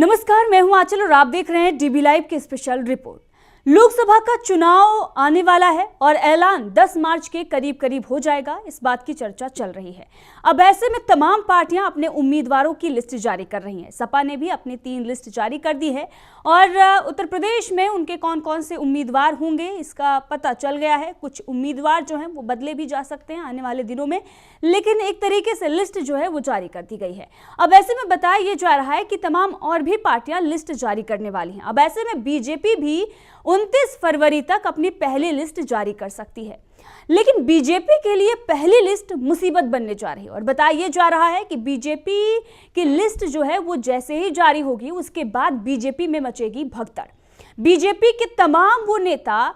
नमस्कार, मैं हूं आंचल और आप देख रहे हैं डीबी लाइव की स्पेशल रिपोर्ट। लोकसभा का चुनाव आने वाला है और ऐलान 10 मार्च के करीब करीब हो जाएगा, इस बात की चर्चा चल रही है। अब ऐसे में तमाम पार्टियां अपने उम्मीदवारों की लिस्ट जारी कर रही हैं। सपा ने भी अपनी 3 लिस्ट जारी कर दी है और उत्तर प्रदेश में उनके कौन कौन से उम्मीदवार होंगे इसका पता चल गया है। कुछ उम्मीदवार जो हैं वो बदले भी जा सकते हैं आने वाले दिनों में, लेकिन एक तरीके से लिस्ट जो है वो जारी कर दी गई है। अब ऐसे में बताया ये जा रहा है कि तमाम और भी पार्टियां लिस्ट जारी करने वाली हैं। अब ऐसे में बीजेपी भी 29 फरवरी तक अपनी पहली लिस्ट जारी कर सकती है, लेकिन बीजेपी के लिए पहली लिस्ट मुसीबत बनने जा रही है। और बताया जा रहा है कि बीजेपी की लिस्ट जो है वो जैसे ही जारी होगी उसके बाद बीजेपी में मचेगी भगदड़। बीजेपी के तमाम वो नेता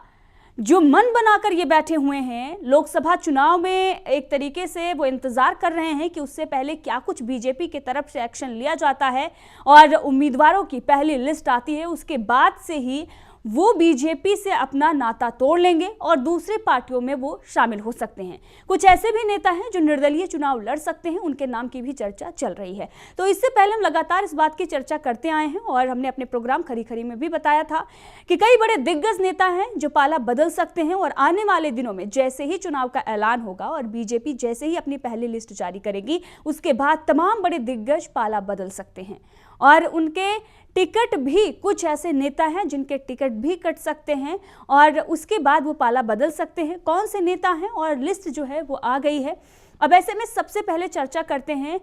जो मन बनाकर ये बैठे हुए हैं, लोकसभा चुनाव में एक तरीके से वो इंतजार कर रहे हैं कि उससे पहले क्या कुछ बीजेपी की तरफ से एक्शन लिया जाता है और उम्मीदवारों की पहली लिस्ट आती है, उसके बाद से ही वो बीजेपी से अपना नाता तोड़ लेंगे और दूसरी पार्टियों में वो शामिल हो सकते हैं। कुछ ऐसे भी नेता हैं जो निर्दलीय चुनाव लड़ सकते हैं, उनके नाम की भी चर्चा चल रही है। तो इससे पहले हम लगातार इस बात की चर्चा करते आए हैं और हमने अपने प्रोग्राम खरी खरी में भी बताया था कि कई बड़े दिग्गज नेता हैं जो पाला बदल सकते हैं और आने वाले दिनों में जैसे ही चुनाव का ऐलान होगा और बीजेपी जैसे ही अपनी पहली लिस्ट जारी करेगी उसके बाद तमाम बड़े दिग्गज पाला बदल सकते हैं और उनके टिकट भी, कुछ ऐसे नेता हैं जिनके टिकट भी कट सकते हैं और उसके बाद वो पाला बदल सकते हैं। कौन से नेता हैं और लिस्ट जो है वो आ गई है। अब ऐसे में सबसे पहले चर्चा करते हैं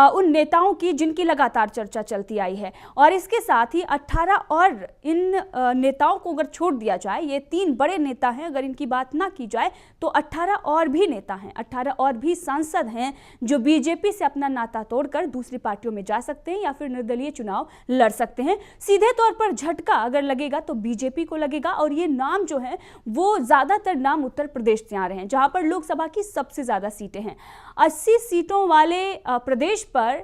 उन नेताओं की जिनकी लगातार चर्चा चलती आई है और इसके साथ ही 18 और इन नेताओं को अगर छोड़ दिया जाए, ये 3 बड़े नेता हैं, अगर इनकी बात ना की जाए तो 18 और भी नेता हैं, 18 और भी सांसद हैं जो बीजेपी से अपना नाता तोड़कर दूसरी पार्टियों में जा सकते हैं या फिर निर्दलीय चुनाव लड़ सकते हैं। सीधे तौर पर झटका अगर लगेगा तो बीजेपी को लगेगा और ये नाम जो है वो ज्यादातर नाम उत्तर प्रदेश से आ रहे हैं जहां पर लोकसभा की सबसे ज्यादा सीटें हैं। 80 सीटों वाले प्रदेश पर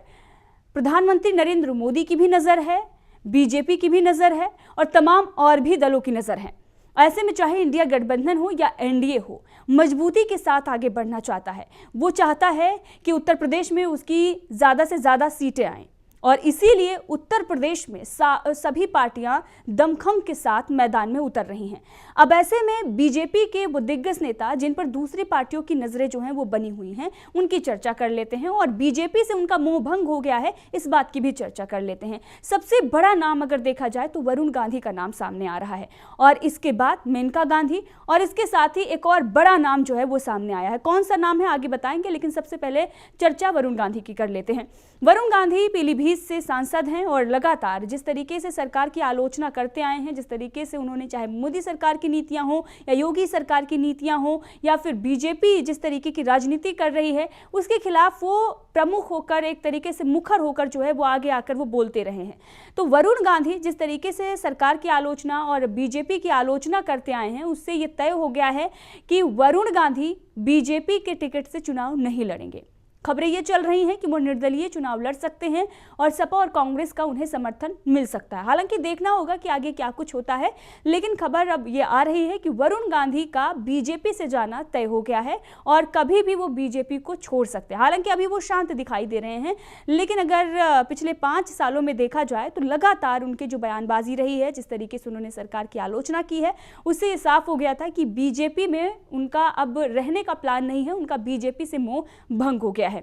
प्रधानमंत्री नरेंद्र मोदी की भी नजर है, बीजेपी की भी नजर है और तमाम और भी दलों की नजर है। ऐसे में चाहे इंडिया गठबंधन हो या एनडीए हो, मजबूती के साथ आगे बढ़ना चाहता है। वो चाहता है कि उत्तर प्रदेश में उसकी ज्यादा से ज्यादा सीटें आएं और इसीलिए उत्तर प्रदेश में सभी पार्टियां दमखम के साथ मैदान में उतर रही हैं। अब ऐसे में बीजेपी के वो दिग्गज नेता जिन पर दूसरी पार्टियों की नजरें जो हैं वो बनी हुई हैं, उनकी चर्चा कर लेते हैं और बीजेपी से उनका मोह भंग हो गया है इस बात की भी चर्चा कर लेते हैं। सबसे बड़ा नाम अगर देखा जाए तो वरुण गांधी का नाम सामने आ रहा है और इसके बाद मेनका गांधी और इसके साथ ही एक और बड़ा नाम जो है वो सामने आया है। कौन सा नाम है आगे बताएंगे, लेकिन सबसे पहले चर्चा वरुण गांधी की कर लेते हैं। वरुण गांधी पीलीभीत से सांसद हैं और लगातार जिस तरीके से सरकार की आलोचना करते आए हैं, जिस तरीके से उन्होंने चाहे मोदी सरकार की नीतियां हो या योगी सरकार की नीतियां हो या फिर बीजेपी जिस तरीके की राजनीति कर रही है उसके खिलाफ वो प्रमुख होकर, एक तरीके से मुखर होकर जो है वो आगे आकर वो बोलते रहे हैं। तो वरुण गांधी जिस तरीके से सरकार की आलोचना और बीजेपी की आलोचना करते आए हैं उससे ये तय हो गया है कि वरुण गांधी बीजेपी के टिकट से चुनाव नहीं लड़ेंगे। खबरें ये चल रही हैं कि वो निर्दलीय चुनाव लड़ सकते हैं और सपा और कांग्रेस का उन्हें समर्थन मिल सकता है। हालांकि देखना होगा कि आगे क्या कुछ होता है, लेकिन खबर अब ये आ रही है कि वरुण गांधी का बीजेपी से जाना तय हो गया है और कभी भी वो बीजेपी को छोड़ सकते हैं। हालांकि अभी वो शांत दिखाई दे रहे हैं, लेकिन अगर पिछले 5 सालों में देखा जाए तो लगातार उनकी जो बयानबाजी रही है, जिस तरीके से उन्होंने सरकार की आलोचना की है, उससे ये साफ हो गया था कि बीजेपी में उनका अब रहने का प्लान नहीं है, उनका बीजेपी से मोह भंग हो गया है।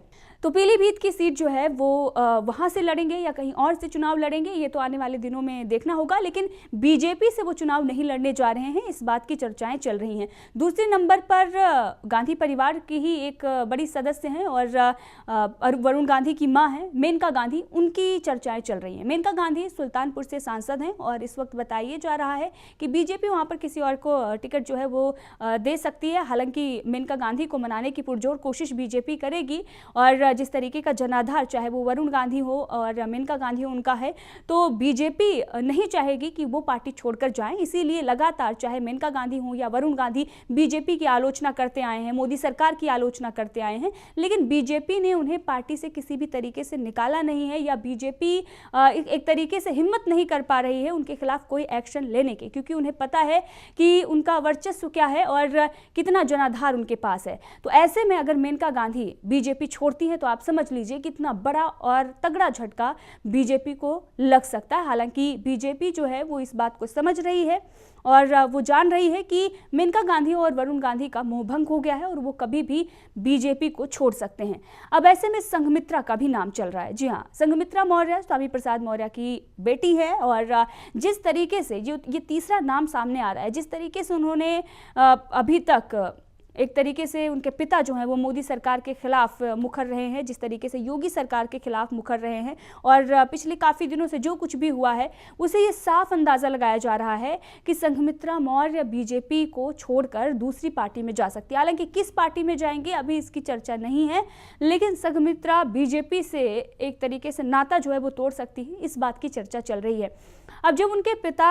तो पीलीभीत की सीट जो है वो वहां से लड़ेंगे या कहीं और से चुनाव लड़ेंगे ये तो आने वाले दिनों में देखना होगा, लेकिन बीजेपी से वो चुनाव नहीं लड़ने जा रहे हैं, इस बात की चर्चाएं चल रही हैं। दूसरे नंबर पर गांधी परिवार की ही एक बड़ी सदस्य हैं और वरुण गांधी की मां हैं मेनका गांधी, उनकी चर्चाएं चल रही हैं। मेनका गांधी सुल्तानपुर से सांसद हैं और इस वक्त बताया जा रहा है कि बीजेपी वहां पर किसी और को टिकट जो है वो दे सकती है। हालांकि मेनका गांधी को मनाने की पुरजोर कोशिश बीजेपी करेगी और जिस तरीके का जनाधार चाहे वो वरुण गांधी हो और मेनका गांधी हो उनका है, तो बीजेपी नहीं चाहेगी कि वो पार्टी छोड़कर जाएं। इसीलिए लगातार चाहे मेनका गांधी हो या वरुण गांधी बीजेपी की आलोचना करते आए हैं, मोदी सरकार की आलोचना करते आए हैं, लेकिन बीजेपी ने उन्हें पार्टी से किसी भी तरीके से निकाला नहीं है या बीजेपी एक तरीके से हिम्मत नहीं कर पा रही है उनके खिलाफ कोई एक्शन लेने के, क्योंकि उन्हें पता है कि उनका वर्चस्व क्या है और कितना जनाधार उनके पास है। तो ऐसे में अगर मेनका गांधी बीजेपी छोड़ती है तो आप समझ लीजिए कितना बड़ा और तगड़ा झटका बीजेपी को लग सकता है। हालांकि बीजेपी जो है वो इस बात को समझ रही है और वो जान रही है कि मेनका गांधी और वरुण गांधी का मोहभंग हो गया है और वो कभी भी बीजेपी को छोड़ सकते हैं। अब ऐसे में संघमित्रा का भी नाम चल रहा है। जी हाँ, संघमित्रा मौर्य स्वामी प्रसाद मौर्य की बेटी है और जिस तरीके से जो ये तीसरा नाम सामने आ रहा है, जिस तरीके से उन्होंने अभी तक एक तरीके से उनके पिता जो हैं वो मोदी सरकार के खिलाफ मुखर रहे हैं, जिस तरीके से योगी सरकार के खिलाफ मुखर रहे हैं और पिछले काफ़ी दिनों से जो कुछ भी हुआ है उसे ये साफ अंदाज़ा लगाया जा रहा है कि संघमित्रा मौर्य बीजेपी को छोड़कर दूसरी पार्टी में जा सकती है। हालांकि किस पार्टी में जाएंगे अभी इसकी चर्चा नहीं है, लेकिन संघमित्रा बीजेपी से एक तरीके से नाता जो है वो तोड़ सकती है, इस बात की चर्चा चल रही है। अब जब उनके पिता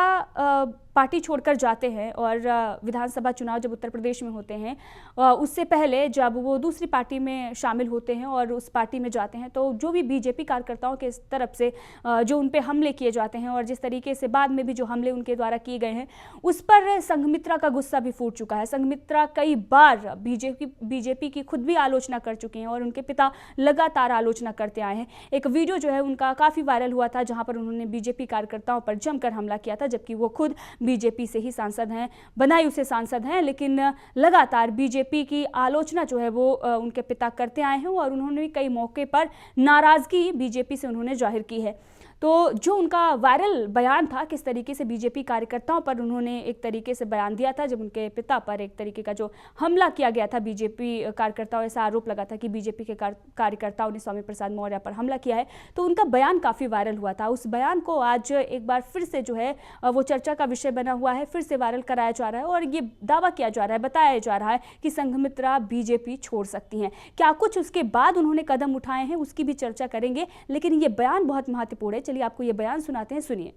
पार्टी छोड़कर जाते हैं और विधानसभा चुनाव जब उत्तर प्रदेश में होते हैं, उससे पहले जब वो दूसरी पार्टी में शामिल होते हैं और उस पार्टी में जाते हैं तो जो भी बीजेपी कार्यकर्ताओं के तरफ से जो उन पे हमले किए जाते हैं और जिस तरीके से बाद में भी जो हमले उनके द्वारा किए गए हैं उस पर संघमित्रा का गुस्सा भी फूट चुका है। संघमित्रा कई बार बीजेपी की खुद भी आलोचना कर चुके हैं और उनके पिता लगातार आलोचना करते आए हैं। एक वीडियो जो है उनका काफ़ी वायरल हुआ था जहाँ पर उन्होंने बीजेपी कार्यकर्ताओं पर जमकर हमला किया था, जबकि वो खुद बीजेपी से ही सांसद हैं, बनाई उसे सांसद हैं, लेकिन लगातार बीजेपी की आलोचना जो है वो उनके पिता करते आए हैं और उन्होंने भी कई मौके पर नाराजगी बीजेपी से उन्होंने जाहिर की है। तो जो उनका वायरल बयान था, किस तरीके से बीजेपी कार्यकर्ताओं पर उन्होंने एक तरीके से बयान दिया था जब उनके पिता पर एक तरीके का जो हमला किया गया था बीजेपी कार्यकर्ताओं, ऐसा आरोप लगा था कि बीजेपी के कार्यकर्ताओं ने स्वामी प्रसाद मौर्य पर हमला किया है, तो उनका बयान काफ़ी वायरल हुआ था। उस बयान को आज एक बार फिर से जो है वो चर्चा का विषय बना हुआ है, फिर से वायरल कराया जा रहा है और ये दावा किया जा रहा है, बताया जा रहा है कि संघमित्रा बीजेपी छोड़ सकती हैं। क्या कुछ उसके बाद उन्होंने कदम उठाए हैं उसकी भी चर्चा करेंगे, लेकिन ये बयान बहुत महत्वपूर्ण है। चलिए आपको ये बयान सुनाते हैं, सुनिए।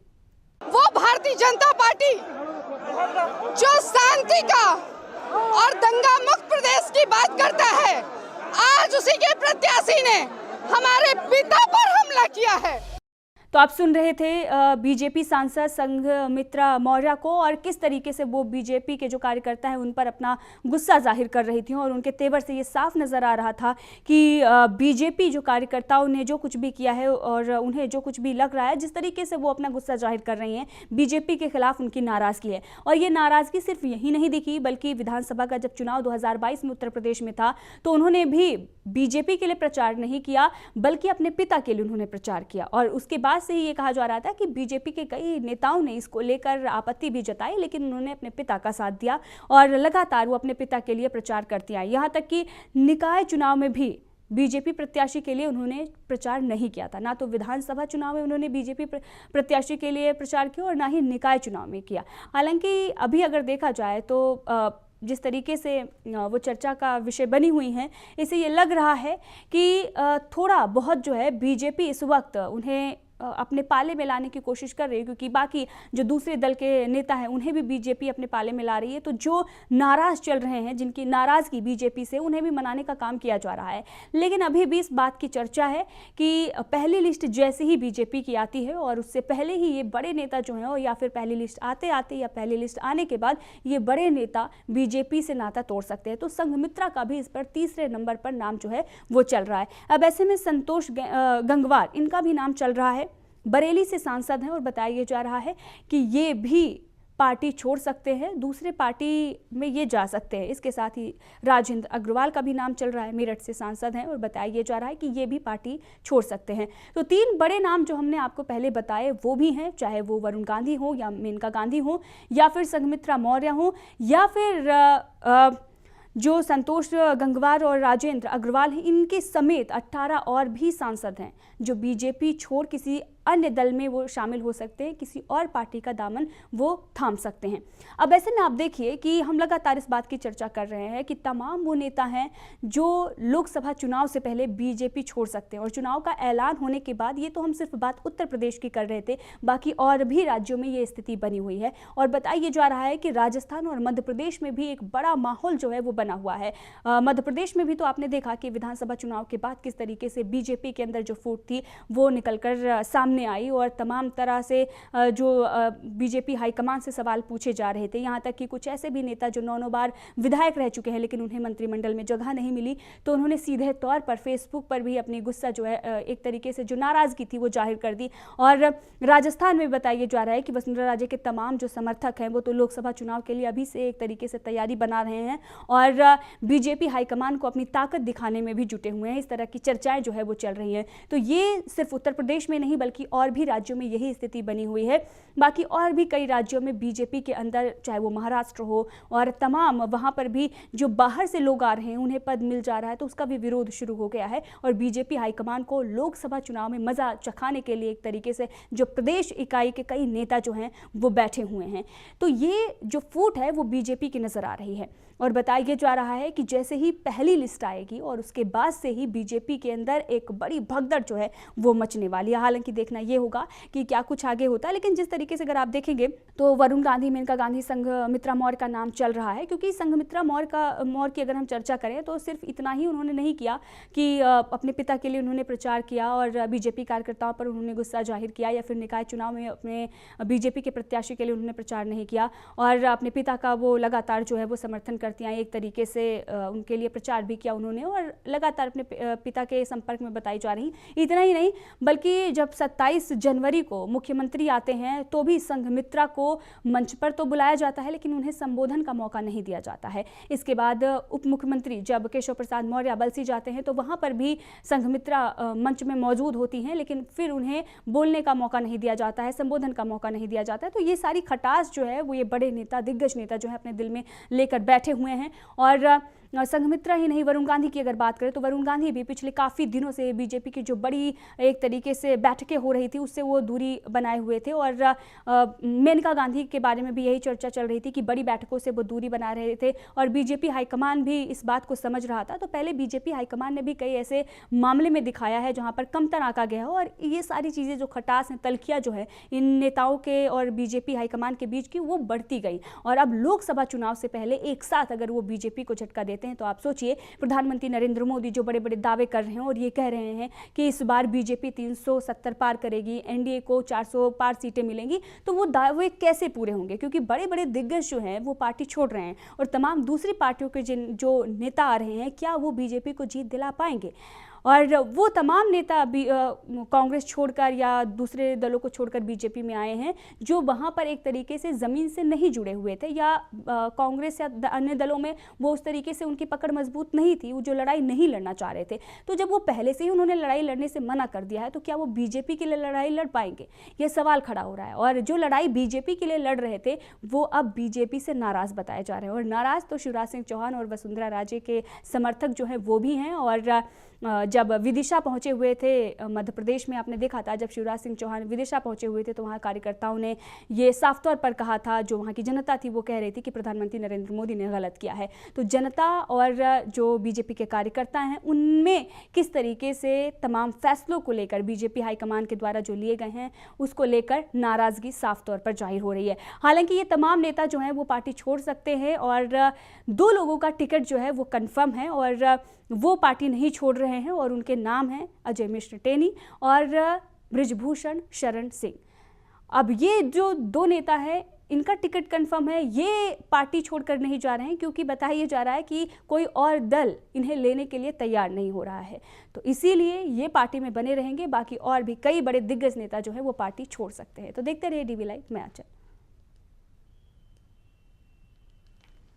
वो भारतीय जनता पार्टी जो शांति का और दंगा मुक्त प्रदेश की बात करता है, आज उसी के प्रत्याशी ने हमारे पिता पर हमला किया है। तो आप सुन रहे थे बीजेपी सांसद संघमित्रा मौर्य को और किस तरीके से वो बीजेपी के जो कार्यकर्ता हैं उन पर अपना गुस्सा जाहिर कर रही थी और उनके तेवर से ये साफ नज़र आ रहा था कि बीजेपी जो कार्यकर्ताओं ने जो कुछ भी किया है और उन्हें जो कुछ भी लग रहा है, जिस तरीके से वो अपना गुस्सा जाहिर कर रही हैं, बीजेपी के खिलाफ उनकी नाराज़गी है। और ये नाराज़गी सिर्फ यही नहीं दिखी, बल्कि विधानसभा का जब चुनाव 2022 में उत्तर प्रदेश में था तो उन्होंने भी बीजेपी के लिए प्रचार नहीं किया, बल्कि अपने पिता के लिए उन्होंने प्रचार किया। और उसके बाद से ही ये कहा जा रहा था कि बीजेपी के कई नेताओं ने इसको लेकर आपत्ति भी जताई, लेकिन उन्होंने अपने पिता का साथ दिया और लगातार वो अपने पिता के लिए प्रचार करती आई। यहाँ तक कि निकाय चुनाव में भी बीजेपी प्रत्याशी के लिए उन्होंने प्रचार नहीं किया था। ना तो विधानसभा चुनाव में उन्होंने बीजेपी प्रत्याशी के लिए प्रचार किया और ना ही निकाय चुनाव में किया। हालांकि अभी अगर देखा जाए तो जिस तरीके से वो चर्चा का विषय बनी हुई हैं, इससे ये लग रहा है कि थोड़ा बहुत जो है बीजेपी इस वक्त उन्हें अपने पाले में लाने की कोशिश कर रही है, क्योंकि बाकी जो दूसरे दल के नेता हैं उन्हें भी बीजेपी अपने पाले में ला रही है। तो जो नाराज़ चल रहे हैं, जिनकी नाराज़गी बीजेपी से, उन्हें भी मनाने का काम किया जा रहा है। लेकिन अभी भी इस बात की चर्चा है कि पहली लिस्ट जैसे ही बीजेपी की आती है और उससे पहले ही ये बड़े नेता जो हैं, या फिर पहली लिस्ट आते आते या पहली लिस्ट आने के बाद ये बड़े नेता बीजेपी से नाता तोड़ सकते हैं। तो संघमित्रा का भी इस पर तीसरे नंबर पर नाम जो है वो चल रहा है। अब ऐसे में संतोष गंगवार, इनका भी नाम चल रहा है, बरेली से सांसद हैं और बताया जा रहा है कि ये भी पार्टी छोड़ सकते हैं, दूसरे पार्टी में ये जा सकते हैं। इसके साथ ही राजेंद्र अग्रवाल का भी नाम चल रहा है, मेरठ से सांसद हैं और बताया जा रहा है कि ये भी पार्टी छोड़ सकते हैं। तो तीन बड़े नाम जो हमने आपको पहले बताए वो भी हैं, चाहे वो वरुण गांधी हो या मेनका गांधी हो या फिर संघमित्रा मौर्य हो या फिर जो संतोष गंगवार और राजेंद्र अग्रवाल हैं, इनके समेत 18 और भी सांसद हैं जो बीजेपी छोड़ किसी अन्य दल में वो शामिल हो सकते हैं, किसी और पार्टी का दामन वो थाम सकते हैं। अब ऐसे में आप देखिए कि हम लगातार इस बात की चर्चा कर रहे हैं कि तमाम वो नेता हैं जो लोकसभा चुनाव से पहले बीजेपी छोड़ सकते हैं और चुनाव का ऐलान होने के बाद, ये तो हम सिर्फ बात उत्तर प्रदेश की कर रहे थे, बाकी और भी राज्यों में ये स्थिति बनी हुई है। और बताया जा रहा है कि राजस्थान और मध्य प्रदेश में भी एक बड़ा माहौल जो है वो बना हुआ है। मध्य प्रदेश में भी तो आपने देखा कि विधानसभा चुनाव के बाद किस तरीके से बीजेपी के अंदर जो फूट थी वो निकलकर सामने सामने आई और तमाम तरह से जो बीजेपी हाईकमान से सवाल पूछे जा रहे थे। यहाँ तक कि कुछ ऐसे भी नेता जो 9 बार विधायक रह चुके हैं लेकिन उन्हें मंत्रिमंडल में जगह नहीं मिली, तो उन्होंने सीधे तौर पर फेसबुक पर भी अपनी गुस्सा जो है एक तरीके से जो नाराजगी थी वो जाहिर कर दी। और राजस्थान में बताया जा रहा है कि वसुंधरा राजे के तमाम जो समर्थक हैं वो तो लोकसभा चुनाव के लिए अभी से एक तरीके से तैयारी बना रहे हैं और बीजेपी हाईकमान को अपनी ताकत दिखाने में भी जुटे हुए हैं। इस तरह की चर्चाएं जो है वो चल रही हैं। तो ये सिर्फ उत्तर प्रदेश में नहीं बल्कि और भी राज्यों में यही स्थिति बनी हुई है। बाकी और भी कई राज्यों में बीजेपी के अंदर, चाहे वो महाराष्ट्र हो और तमाम वहां पर भी जो बाहर से लोग आ रहे हैं उन्हें पद मिल जा रहा है, तो उसका भी विरोध शुरू हो गया है। और बीजेपी हाईकमान को लोकसभा चुनाव में मजा चखाने के लिए एक तरीके से जो प्रदेश इकाई के कई नेता जो हैं वो बैठे हुए हैं। तो ये जो फूट है वो बीजेपी की नजर आ रही है और बताया जा रहा है कि जैसे ही पहली लिस्ट आएगी और उसके बाद से ही बीजेपी के अंदर एक बड़ी भगदड़ जो है वो मचने वाली है। हालांकि देखना ये होगा कि क्या कुछ आगे होता है, लेकिन जिस तरीके से अगर आप देखेंगे तो वरुण गांधी, मेनका गांधी, संघमित्रा मौर्य का नाम चल रहा है, क्योंकि संघमित्रा मौर्य की अगर हम चर्चा करें तो सिर्फ इतना ही उन्होंने नहीं किया कि अपने पिता के लिए उन्होंने प्रचार किया और बीजेपी कार्यकर्ताओं पर उन्होंने गुस्सा जाहिर किया, या फिर निकाय चुनाव में अपने बीजेपी के प्रत्याशी के लिए उन्होंने प्रचार नहीं किया और अपने पिता का वो लगातार जो है वो समर्थन करती आई, एक तरीके से उनके लिए प्रचार भी किया उन्होंने और लगातार अपने पिता के संपर्क में बताई जा रही। इतना ही नहीं बल्कि जब 27 जनवरी को मुख्यमंत्री आते हैं तो भी संघमित्रा को मंच पर तो बुलाया जाता है लेकिन उन्हें संबोधन का मौका नहीं दिया जाता है। इसके बाद उप मुख्यमंत्री जब केशव प्रसाद मौर्य बलसी जाते हैं तो वहां पर भी संघमित्रा मंच में मौजूद होती हैं लेकिन फिर उन्हें बोलने का मौका नहीं दिया जाता है, संबोधन का मौका नहीं दिया जाता है। तो ये सारी खटास जो है वो ये बड़े नेता, दिग्गज नेता जो है अपने दिल में लेकर बैठे हुए हैं। और संघमित्रा ही नहीं, वरुण गांधी की अगर बात करें तो वरुण गांधी भी पिछले काफ़ी दिनों से बीजेपी की जो बड़ी एक तरीके से बैठकें हो रही थी उससे वो दूरी बनाए हुए थे और मेनका गांधी के बारे में भी यही चर्चा चल रही थी कि बड़ी बैठकों से वो दूरी बना रहे थे और बीजेपी हाईकमान भी इस बात को समझ रहा था। तो पहले बीजेपी हाईकमान ने भी कई ऐसे मामले में दिखाया है जहाँ पर कमतर आंका गया है और ये सारी चीज़ें जो खटास हैं, तलखियाँ जो है इन नेताओं के और बीजेपी हाईकमान के बीच की वो बढ़ती गई। और अब लोकसभा चुनाव से पहले एक साथ अगर वो बीजेपी को झटका देते हैं तो आप सोचिए प्रधानमंत्री नरेंद्र मोदी जो बड़े बड़े दावे कर रहे हैं और ये कह रहे हैं कि इस बार बीजेपी 370 पार करेगी, एनडीए को 400 पार सीटें मिलेंगी, तो वो दावे कैसे पूरे होंगे? क्योंकि बड़े बड़े दिग्गज जो हैं वो पार्टी छोड़ रहे हैं और तमाम दूसरी पार्टियों के जो नेता आ रहे हैं क्या वो बीजेपी को जीत दिला पाएंगे? और वो तमाम नेता कांग्रेस छोड़कर या दूसरे दलों को छोड़कर बीजेपी में आए हैं जो वहाँ पर एक तरीके से ज़मीन से नहीं जुड़े हुए थे या कांग्रेस या अन्य दलों में वो उस तरीके से उनकी पकड़ मजबूत नहीं थी, वो जो लड़ाई नहीं लड़ना चाह रहे थे। तो जब वो पहले से ही उन्होंने लड़ाई लड़ने से मना कर दिया है तो क्या वो बीजेपी के लिए लड़ाई लड़ पाएंगे? ये सवाल खड़ा हो रहा है। और जो लड़ाई बीजेपी के लिए लड़ रहे थे वो अब बीजेपी से नाराज़ बताए जा रहे हैं और नाराज़ तो शिवराज सिंह चौहान और वसुंधरा राजे के समर्थक जो हैं वो भी हैं। और जब विदिशा पहुंचे हुए थे मध्य प्रदेश में, आपने देखा था जब शिवराज सिंह चौहान विदिशा पहुंचे हुए थे तो वहां कार्यकर्ताओं ने ये साफ तौर पर कहा था, जो वहां की जनता थी वो कह रही थी कि प्रधानमंत्री नरेंद्र मोदी ने गलत किया है। तो जनता और जो बीजेपी के कार्यकर्ता हैं उनमें किस तरीके से तमाम फैसलों को लेकर बीजेपी हाईकमान के द्वारा जो लिए गए हैं उसको लेकर नाराजगी साफ तौर पर जाहिर हो रही है। हालांकि ये तमाम नेता जो हैं वो पार्टी छोड़ सकते हैं और 2 लोगों का टिकट जो है वो कन्फर्म है और वो पार्टी नहीं छोड़ रहे हैं और उनके नाम हैं अजय मिश्र टेनी और बृजभूषण शरण सिंह। अब ये जो 2 नेता है इनका टिकट कंफर्म है, ये पार्टी छोड़कर नहीं जा रहे हैं क्योंकि बताया जा रहा है कि कोई और दल इन्हें लेने के लिए तैयार नहीं हो रहा है। तो इसीलिए ये पार्टी में बने रहेंगे। बाकी और भी कई बड़े दिग्गज नेता जो है वो पार्टी छोड़ सकते हैं। तो देखते रहिए DV लाइव, मैं आंचल।